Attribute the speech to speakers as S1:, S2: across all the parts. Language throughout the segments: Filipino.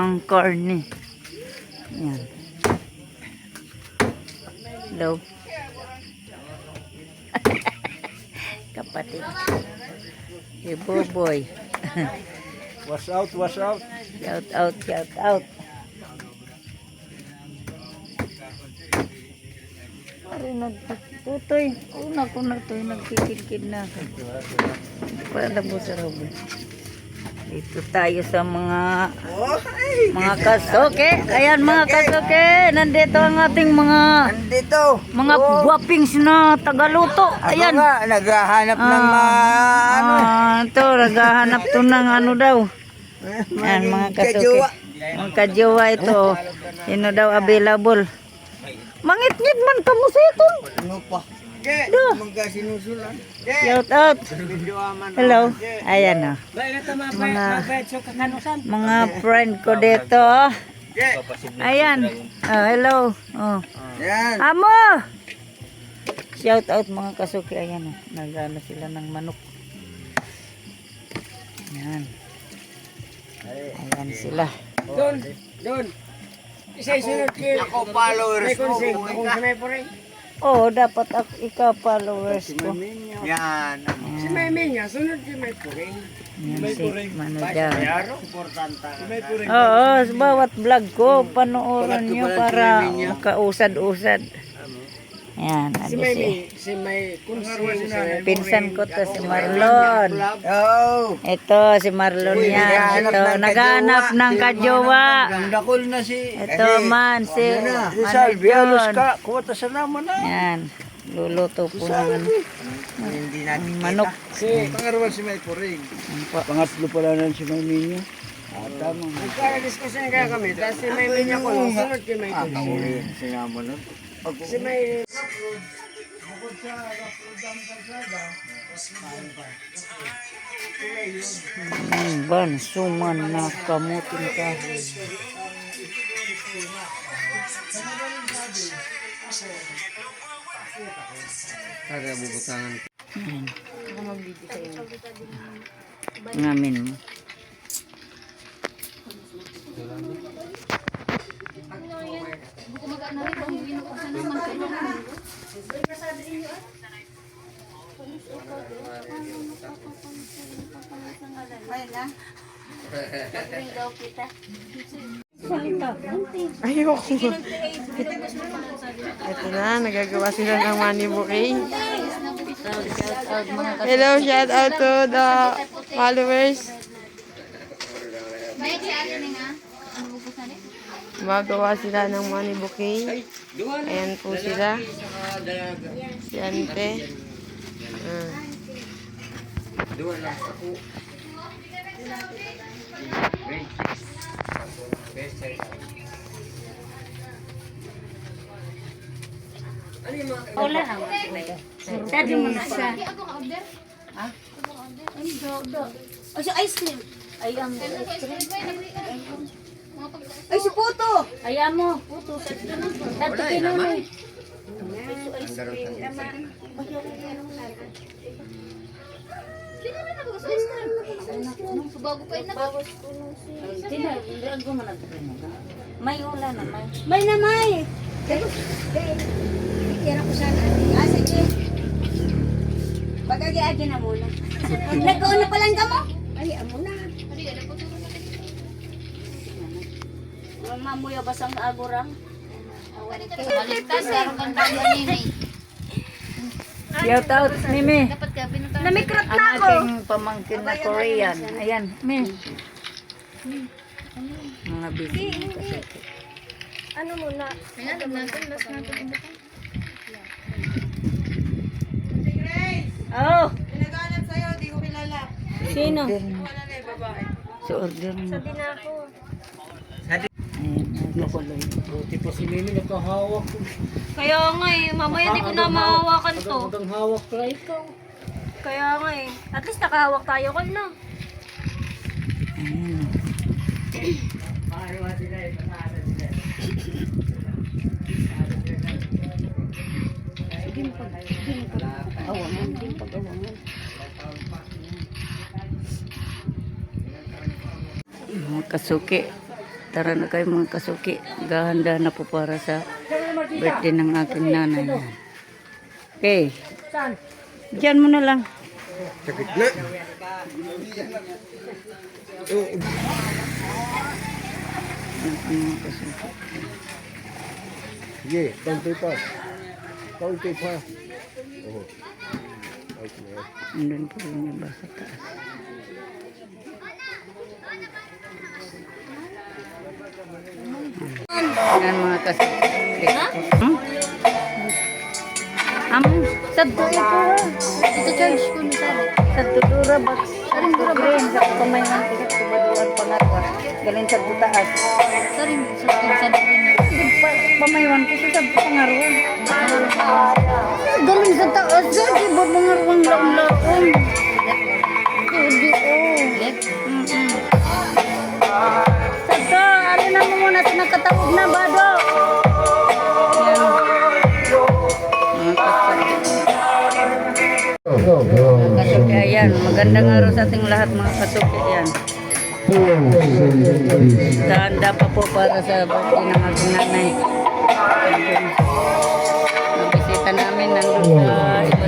S1: ng karne. Yan. Hello. Kapatid. Si Boboy.
S2: Wash out, wash out.
S1: Shout out, shout out. Ay, nagtutoy. Una ko na ito, nagkikid na. Para mo sa robo. Dito tayo sa mga kasuke. Ayan mga kasuke. Nandito ang ating mga guwapings na tagaluto. Ayan.
S2: Naghahanap ng ano.
S1: Ito, naghahanap to ng ano daw. Ayan mga kasuke. Mga kajowa ito. Sino daw available? Mangit-ngit man kamo sa ito.
S2: Ano pa? Magkasinusulan.
S1: Shout out. Hello. Ayan o. Mga friend ko dito. Ayan. Oh, hello. Oh. Amo. Shout out mga kasuki. Ayan o. Nagano sila ng manok. Ayan. Ayan sila.
S3: Doon. Isa-isunod kayo.
S2: Ako followers mo.
S3: Kung samay po rin.
S1: Oh, dapat ikaw followers ko.
S2: Yan.
S3: Si Meme niya, sunod si May po rin.
S1: Yan si Manager.
S3: Yaro, importante.
S1: Oo, sa bawat vlog ko, panoorin nyo para makausad-usad. Yan,
S3: Si
S1: ano siya.
S3: Meme, si May, kung
S1: Pinsan ko to si Marlon.
S2: Oh.
S1: Ito si Marlon yan. Ito, naghanap ng kajowa.
S2: Dakol na si.
S1: Ito man, si
S2: Salvialos
S1: John.
S2: ka. Kuwata sa naman na.
S1: Yan, luluto po ng
S2: Hindi natin
S1: manok.
S2: Pangarawan si May Puring.
S1: Yan po.
S2: Pangatlo pala na si May Minyo. Tama.
S3: Nagkara-diskusyon kaya kami, tapos si Meme niya ko, sunod kay May po rin.
S2: Sinama nun.
S3: Si May...
S1: Ban, suman na kamutin kahoy.
S2: Kaya bubutangan.
S1: Yan. Ngamin mo.
S3: Ayoko. Ito na, nagagawa sila ng money bouquet. Hello, shout out to the followers. Magawa sila ng money bouquet. Ayan po sila. Si Ante.
S1: Wala na. Dati mo na siya.
S4: Ay, si ice cream.
S1: Ayam mo. Ice cream.
S4: Ay, si Puto.
S1: Ayam mo. Puto. Dati kinuloy.
S4: Bago pa yun na.
S1: Tinagyan ko man may ula na may.
S4: May na may. Kaya ko sana. Ah, sige. Pagkagi-agi na muna. Nagkauna pa lang ka mo? Ay, amo na.
S1: Mamuya basang agurang.
S4: Baligtas eh.
S1: Shout out, Mimi.
S4: Namikrot
S1: Ang
S4: na ako.
S1: aking pamangkin na Korean. Ayan, Mimi. Mga busy.
S4: Ano muna?
S1: Oh!
S3: Nagaganap sa'yo, di ko kilala.
S1: Sino?
S3: Wala na yung babae.
S1: Sa order mo.
S4: Sabi na ako.
S1: Ayan,
S2: Buti pa si Mimi nakahawak.
S4: Kaya nga eh, mamaya di ko na mahawakan to.
S2: Ang hawak pala ikaw.
S4: Kaya nga eh. At least nakahawak tayo ko na.
S1: ayan. Mga kasuki. Tara na kayo mga kasuki. Gahanda na po para sa birthday ng aking nanay. Okay. Diyan mo na lang.
S2: Sakit na.
S1: Mga kasuki.
S2: Sige, kaunti pa. Kaunti pa. Oh. Okay.
S1: Andun po yung iba sa taas. Yan mga kasuki. Sadto ito ha.
S4: Ito charge ko ni Sara.
S1: Sadto dura box. Sadto green. Sa pamayan tigat kumaduan pangatwa. Galing sa butaas.
S4: Sorry, sa din.
S1: Pamayan ko sa pangarwa. Galing sa taas. Di ba pangarwang laon-laon? Hindi Sadto, alin na mo muna. Nakatawag na bado. Yan. Kasuki, ayan. Magandang araw sa ating lahat mga kasuki. Ayan. Handa pa po para sa birthday ng aking nanay. Nabisita namin nandun sa iba.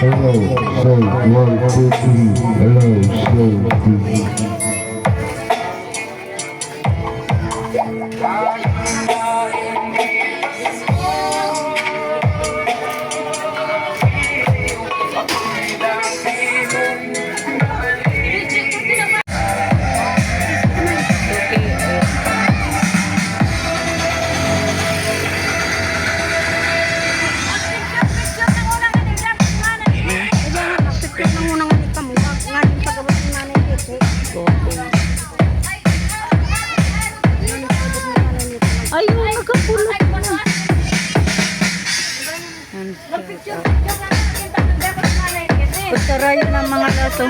S5: Hello, so 1, 2, 3. Hello, so 3.
S1: Ayun, nakapulot na. Pagkarayo ng mga laso.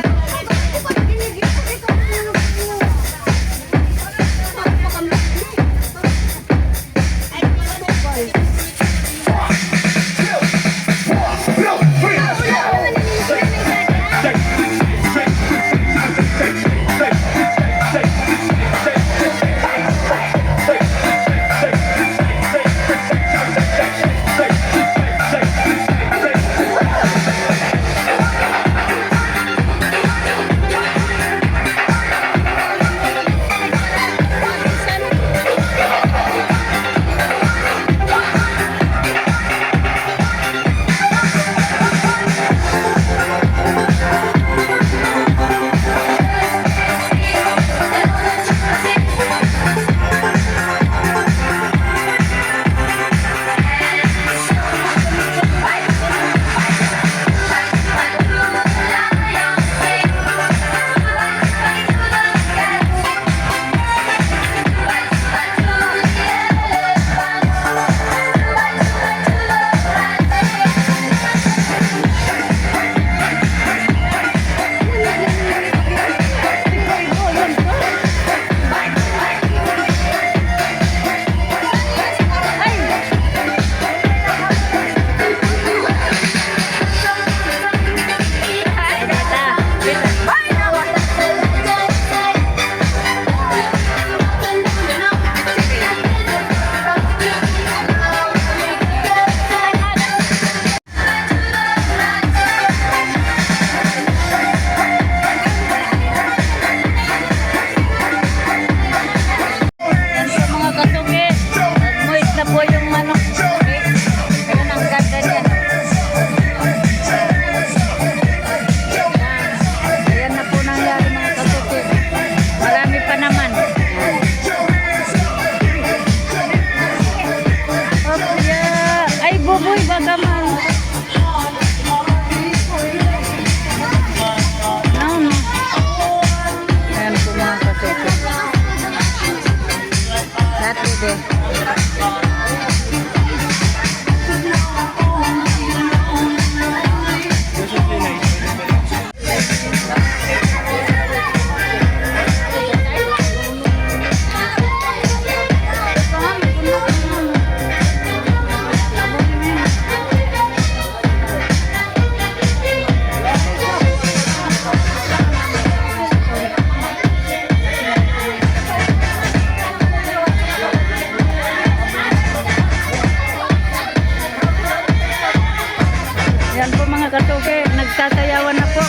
S1: magsasayawan na po.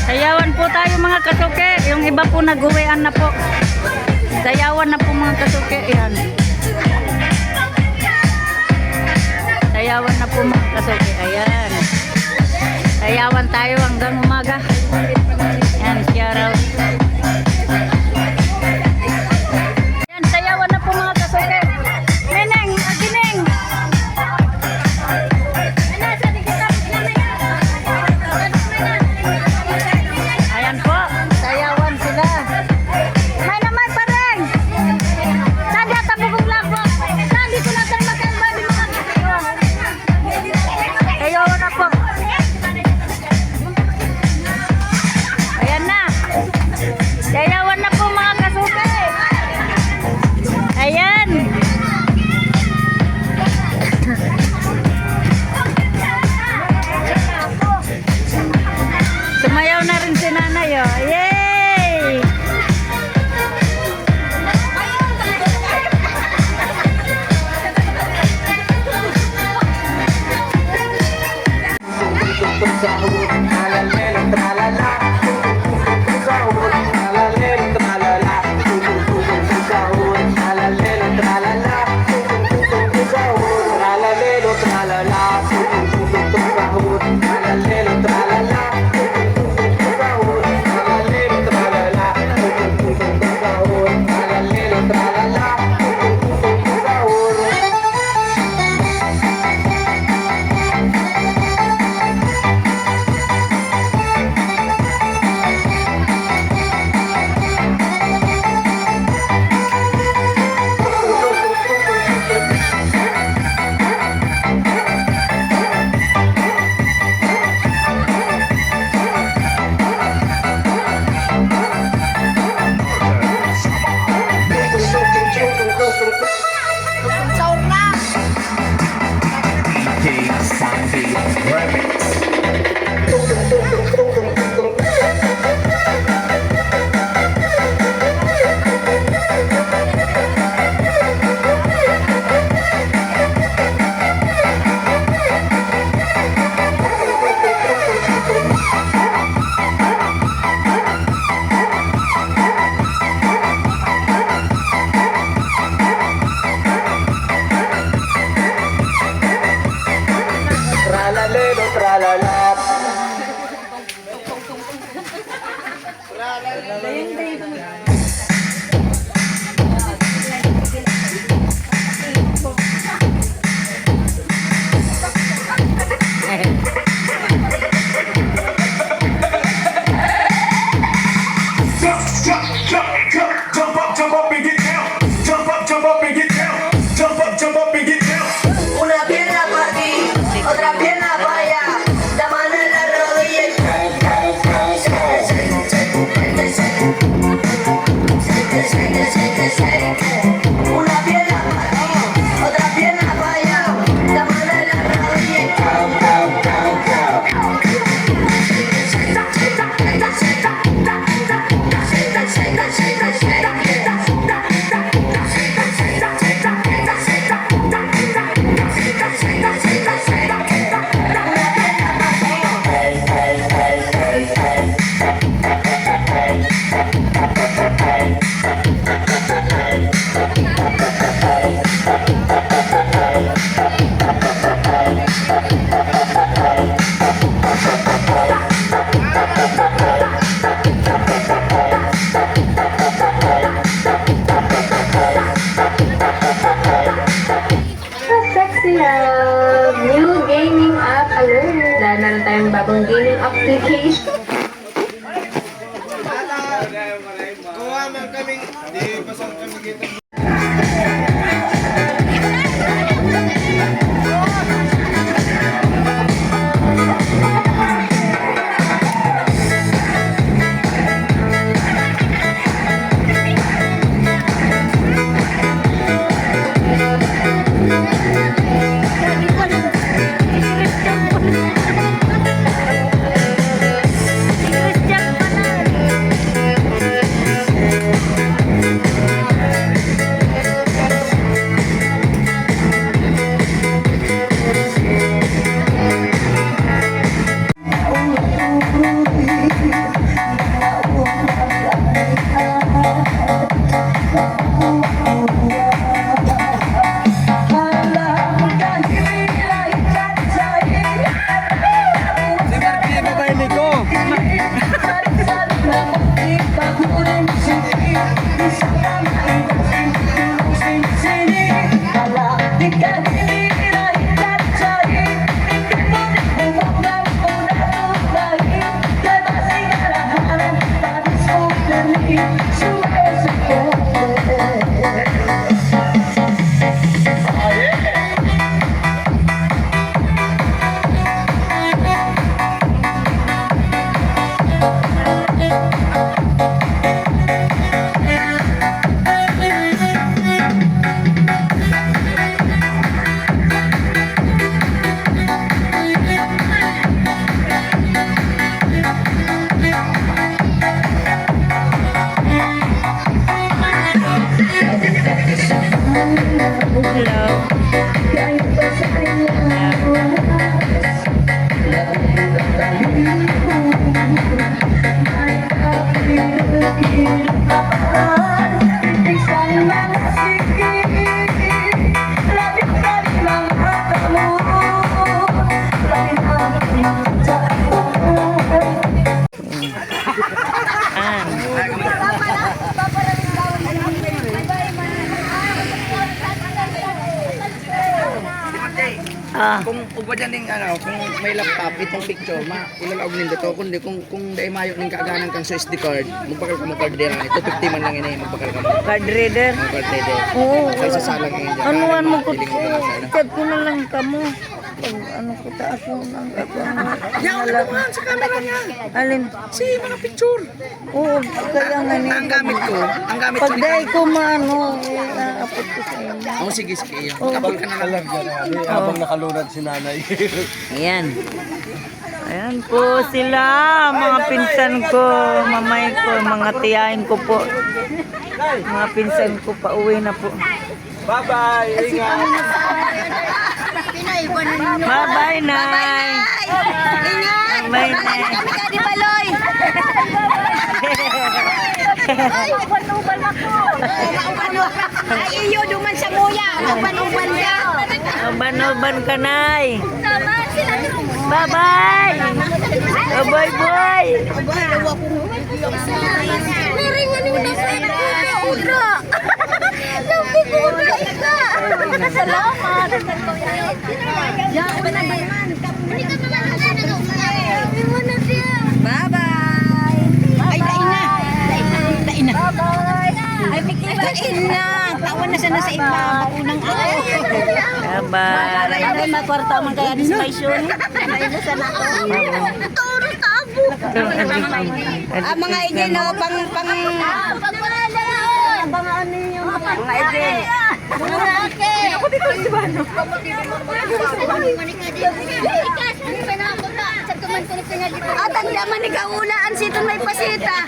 S1: Sayawan po tayo mga kasuke. Yung iba po nag-uwian na po. Sayawan na po mga kasuke. Yan. Sayawan na po mga kasuke. Ayan. Sayawan tayo hanggang umaga. Yan, shout out. Yan, sayawan na po mga kasuke. Neneng, agineng. Ayan po, sayawan sila. May naman pa rin. Saan di atabugong lang po? Saan di ko natin magkalba di mga sayawan. Sayawan na po. Ayan na. Sayawan na po mga kasuke. Ayan. Sumayaw na rin si nanay, oh. Yay!
S6: Jump up and get down. Jump up and get down. Jump up and get down.
S7: Una pierna para ti, otra pierna para allá. La mano en la rodilla. Una pierna para ti, otra pierna para allá. La mano en la rodilla.
S3: Sexy Love! New gaming app alert! Dahil meron tayong bagong gaming application.
S8: Kung upa dyan ning ano, kung may laptop, itong picture, ilalaog nindot to. Kundi kung dahil mayo ning kaaganan kang sa SD card, magpakal ka mo card dira. Ito 50 man lang ini, magpakal ka mo.
S1: Card reader?
S8: Ang card reader.
S1: Oo.
S8: Sa sasalang ngayon dyan.
S1: Anuan mo ko.
S8: Piling mo pa lang sana.
S1: Chat ko na lang kamo. Pag ano ko ta ako nang ako.
S8: Yan, sa camera niya.
S1: Alin?
S8: Si mga picture.
S1: Oo, kaya nga ni.
S8: Ang gamit ko
S1: Pag
S8: ni
S1: dahil ko maano, aapot ko sa inyo.
S8: Oh, sige. Kapal ka na lang.
S2: Habang nakalunad si nanay.
S1: Ayan. Ayan po sila, mga pinsan ko, mamay ko, mga tiyahin ko po. Mga pinsan ko, pauwi na po.
S2: Bye-bye! Ingat!
S1: Bye-bye, Nay!
S4: Ingat!
S1: Bye, Nay!
S4: Kami ka di baloy! Ay, uban-uban ako! Ay, iyo duman sa muya! Uban-uban ka!
S1: Uban-uban ka, Nay!
S4: Tama sila!
S1: Bye-bye! Oh, bye-bye!
S4: Naringan mo na sa udra! Sabi ko udra ka! Salamat! Diyan ko na din! Bye-bye! Ay, dain na! Dain na! Ay, dain na! Tawan na sana sa iba! Bakunang ako!
S1: Bye-bye!
S4: Ay, makwarta man kaya di station. Ay, na sana to. Toro tabo. Mga igay no, pang mga ano yung mga igay. Mga laki. Ako dito si Bano. At ang laman ni kaulaan siton may pasita.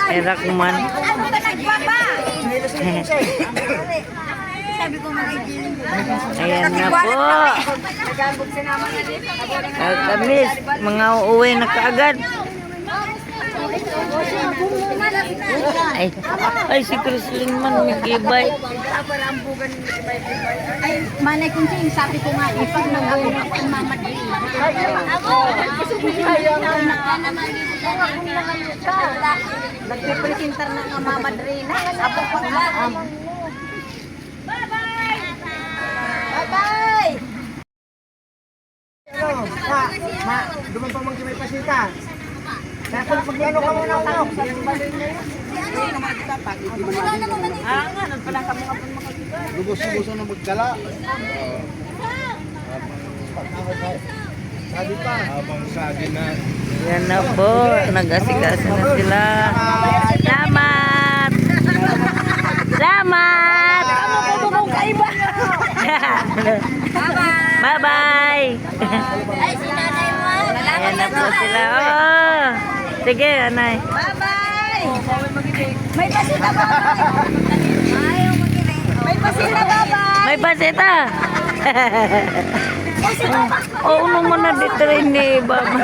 S1: Erak man. Ayan na po. Kami, mga uuwi na kaagad. Ay si Crislin man, may gibay.
S4: Ay, manay kong sing, sabi ko nga, ipag na ako ang mamadali. Ako! Nagpipresentar na nga mamadrina. Apo pa nga. Bye-bye! Bye-bye!
S2: Duman pa mang may pasita. Dapat magano ka muna ako. Lubos-lubos na magdala. Sabi pa. Habang sabi na.
S1: Yan na po, nag-asigaso na sila. Salamat! Salamat! Bye-bye!
S4: Ay, si nanay mo.
S1: Ayan na po sila. Oh. Sige, anay.
S4: Bye-bye! May pasita ba? May pasita bye-bye!
S1: May pasita! Oo naman na dito rin ni Baba.